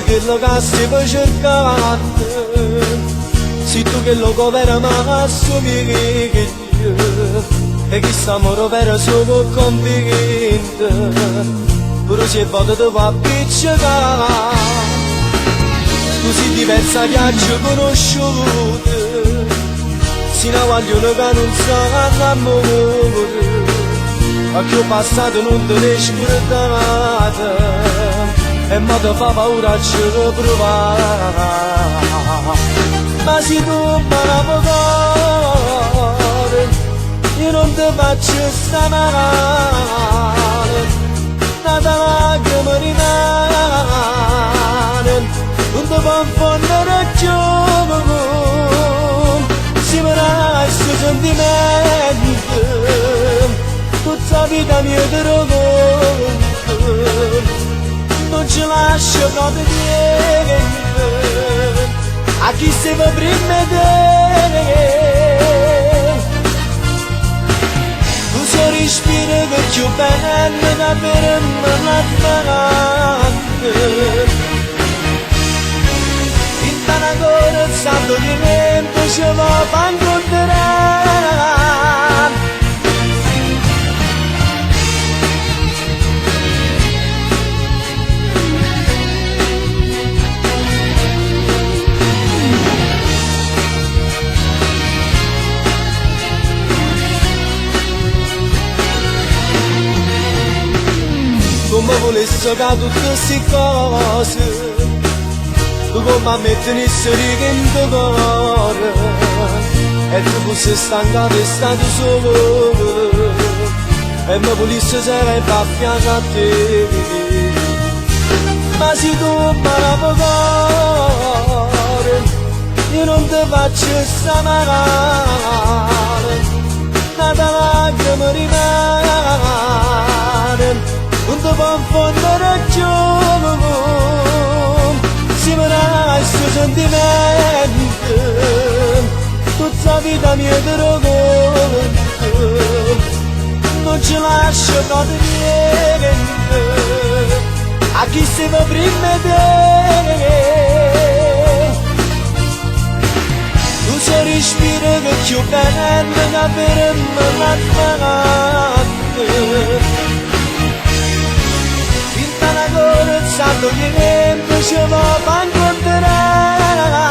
che lo cassi per cercare se tu che lo copera ma assumi che io e chissà moro per solo convinto pure se vado ti va a piccicare scusi diversa viaggio conosciuto sino a guaglione che non sa amore ma che ho passato non te ne scordate e ma ti fa paura a ci provare ma se tu mi lavori io non ti faccio sta male nata lacrima rimane non ti può fondere più si mi resta sentimento tutta la vita mia ti racconto non ci lascio proprio niente a chi si va prima te tu sei respiro che più bene da bere la smarante in tana cosa santo di niente ci va a incontrare come volesse che tutte queste cose tu come metteresti righe in tuo cuore e tu fossi stancato e stato solo e mi volesse sempre a fianco a te ma se tu mi lavori io non ti faccio sta male nata lacrima rimane non ti può fondere più si mi resta sentimento tutta la vita mia ti racconto non ci lascio proprio niente a chi si va prima te tu sei respiro che più bene da bere la smarante santo di niente ci va a incontrare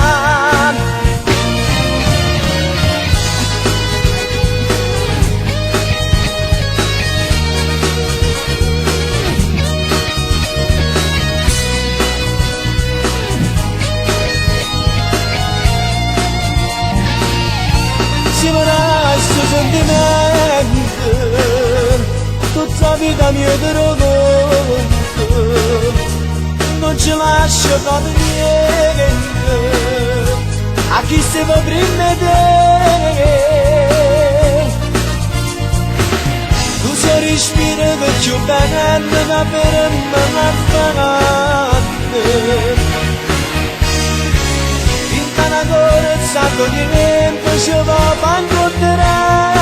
si mi resta sentimento tutta la vita mia ti racconto non ci lascio proprio niente a chi si va prima te tu sei respiro che più bene da bere la smarante in tana cosa santo di niente ci va a incontrare